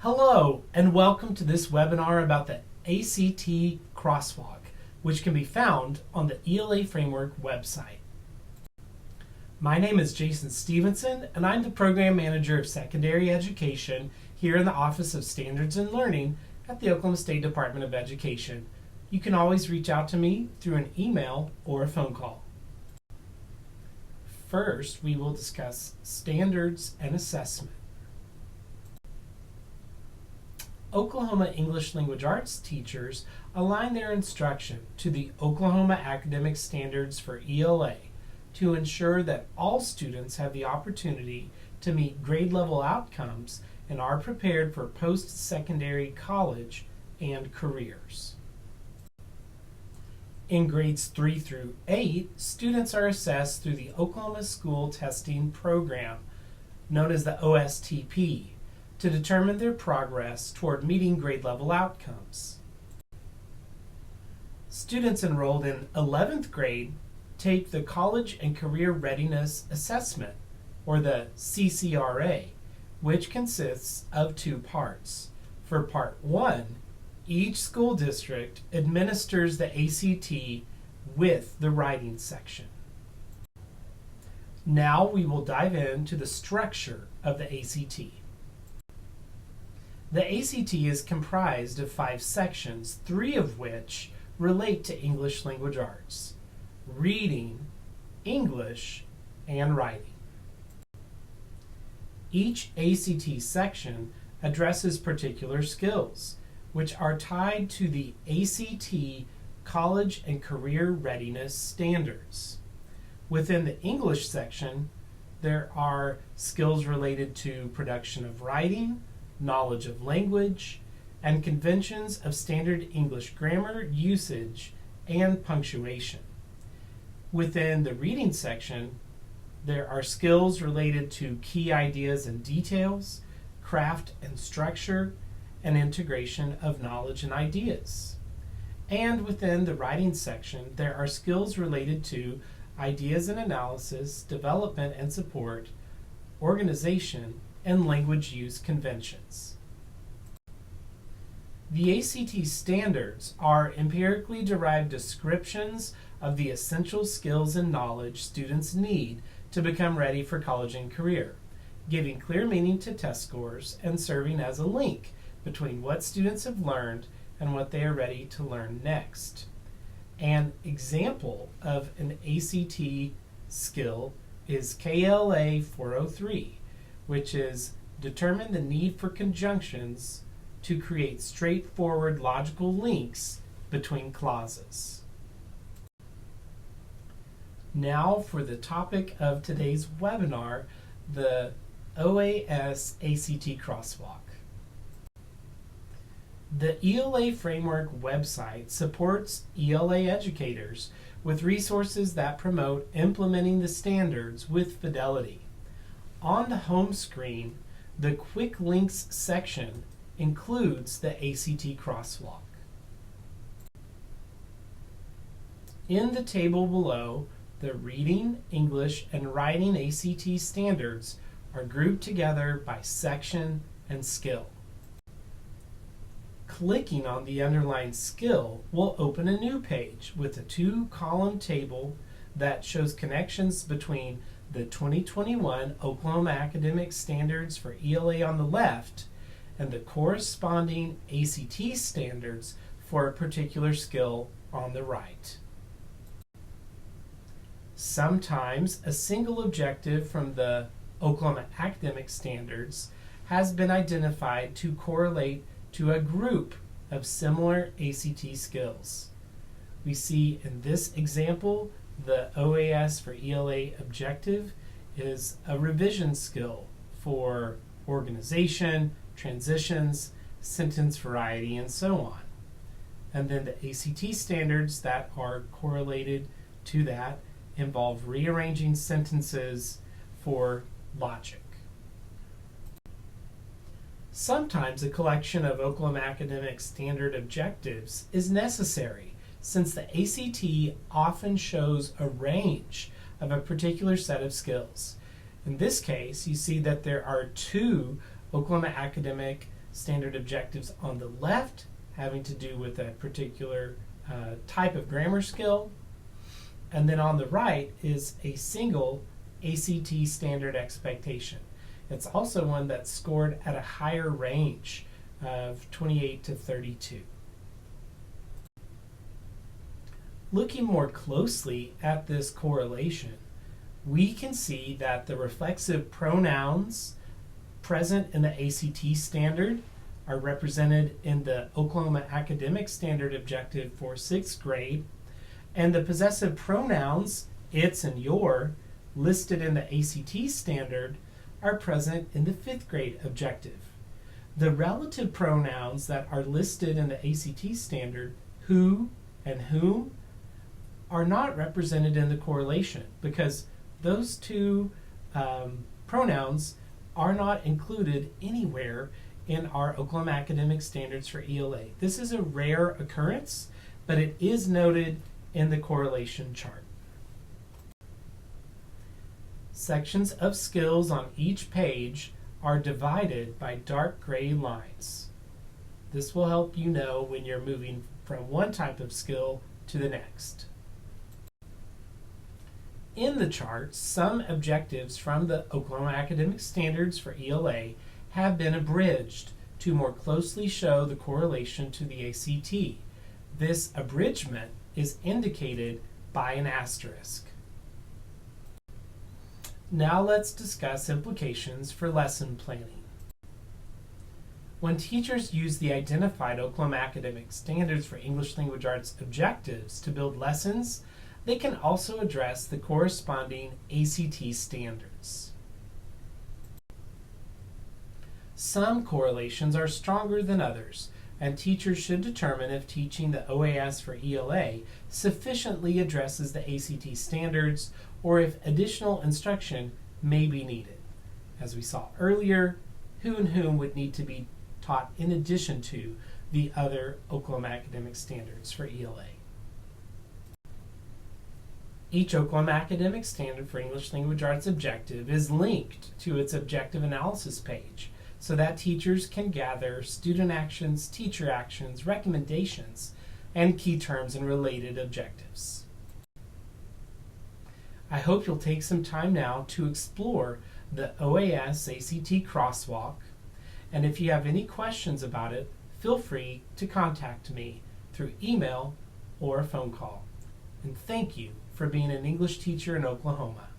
Hello, and welcome to this webinar about the ACT Crosswalk, which can be found on the ELA Framework website. My name is Jason Stephenson, and I'm the Program Manager of Secondary Education here in the Office of Standards and Learning at the Oklahoma State Department of Education. You can always reach out to me through an email or a phone call. First, we will discuss standards and assessment. Oklahoma English Language Arts teachers align their instruction to the Oklahoma Academic Standards for ELA to ensure that all students have the opportunity to meet grade level outcomes and are prepared for post-secondary college and careers. In grades 3 through 8, students are assessed through the Oklahoma School Testing Program, known as the OSTP, to determine their progress toward meeting grade level outcomes. Students enrolled in 11th grade take the College and Career Readiness Assessment, or the CCRA, which consists of two parts. For Part 1, each school district administers the ACT with the writing section. Now we will dive into the structure of the ACT. The ACT is comprised of 5 sections, 3 of which relate to English language arts: reading, English, and writing. Each ACT section addresses particular skills, which are tied to the ACT College and Career Readiness Standards. Within the English section, there are skills related to production of writing, knowledge of language, and conventions of standard English grammar, usage, and punctuation. Within the reading section, there are skills related to key ideas and details, craft and structure, and integration of knowledge and ideas. And within the writing section, there are skills related to ideas and analysis, development and support, organization, and language use conventions. The ACT standards are empirically derived descriptions of the essential skills and knowledge students need to become ready for college and career, giving clear meaning to test scores and serving as a link between what students have learned and what they are ready to learn next. An example of an ACT skill is KLA 403, which is determine the need for conjunctions to create straightforward logical links between clauses. Now for the topic of today's webinar, the OAS-ACT Crosswalk. The ELA Framework website supports ELA educators with resources that promote implementing the standards with fidelity. On the home screen, the Quick Links section includes the ACT Crosswalk. In the table below, the reading, English, and writing ACT standards are grouped together by section and skill. Clicking on the underlined skill will open a new page with a 2-column table that shows connections between the 2021 Oklahoma Academic Standards for ELA on the left and the corresponding ACT standards for a particular skill on the right. Sometimes a single objective from the Oklahoma Academic Standards has been identified to correlate to a group of similar ACT skills. We see in this example the OAS for ELA objective is a revision skill for organization, transitions, sentence variety, and so on. And then the ACT standards that are correlated to that involve rearranging sentences for logic. Sometimes a collection of Oklahoma Academic Standard objectives is necessary, since the ACT often shows a range of a particular set of skills. In this case, you see that there are 2 Oklahoma Academic standard objectives on the left having to do with a particular type of grammar skill, and then on the right is a single ACT standard expectation. It's also one that's scored at a higher range of 28 to 32. Looking more closely at this correlation, we can see that the reflexive pronouns present in the ACT standard are represented in the Oklahoma Academic Standard Objective for 6th grade, and the possessive pronouns, its and your, listed in the ACT standard are present in the 5th grade objective. The relative pronouns that are listed in the ACT standard, who and whom, are not represented in the correlation because those two pronouns are not included anywhere in our Oklahoma Academic Standards for ELA. This is a rare occurrence, but it is noted in the correlation chart. Sections of skills on each page are divided by dark gray lines. This will help you know when you're moving from one type of skill to the next. In the chart, some objectives from the Oklahoma Academic Standards for ELA have been abridged to more closely show the correlation to the ACT. This abridgment is indicated by an asterisk. Now let's discuss implications for lesson planning. When teachers use the identified Oklahoma Academic Standards for English Language Arts objectives to build lessons, they can also address the corresponding ACT standards. Some correlations are stronger than others, and teachers should determine if teaching the OAS for ELA sufficiently addresses the ACT standards or if additional instruction may be needed. As we saw earlier, who and whom would need to be taught in addition to the other Oklahoma Academic Standards for ELA. Each Oklahoma Academic Standard for English Language Arts objective is linked to its objective analysis page so that teachers can gather student actions, teacher actions, recommendations, and key terms and related objectives. I hope you'll take some time now to explore the OAS-ACT Crosswalk, and if you have any questions about it, feel free to contact me through email or a phone call. And thank you for being an English teacher in Oklahoma.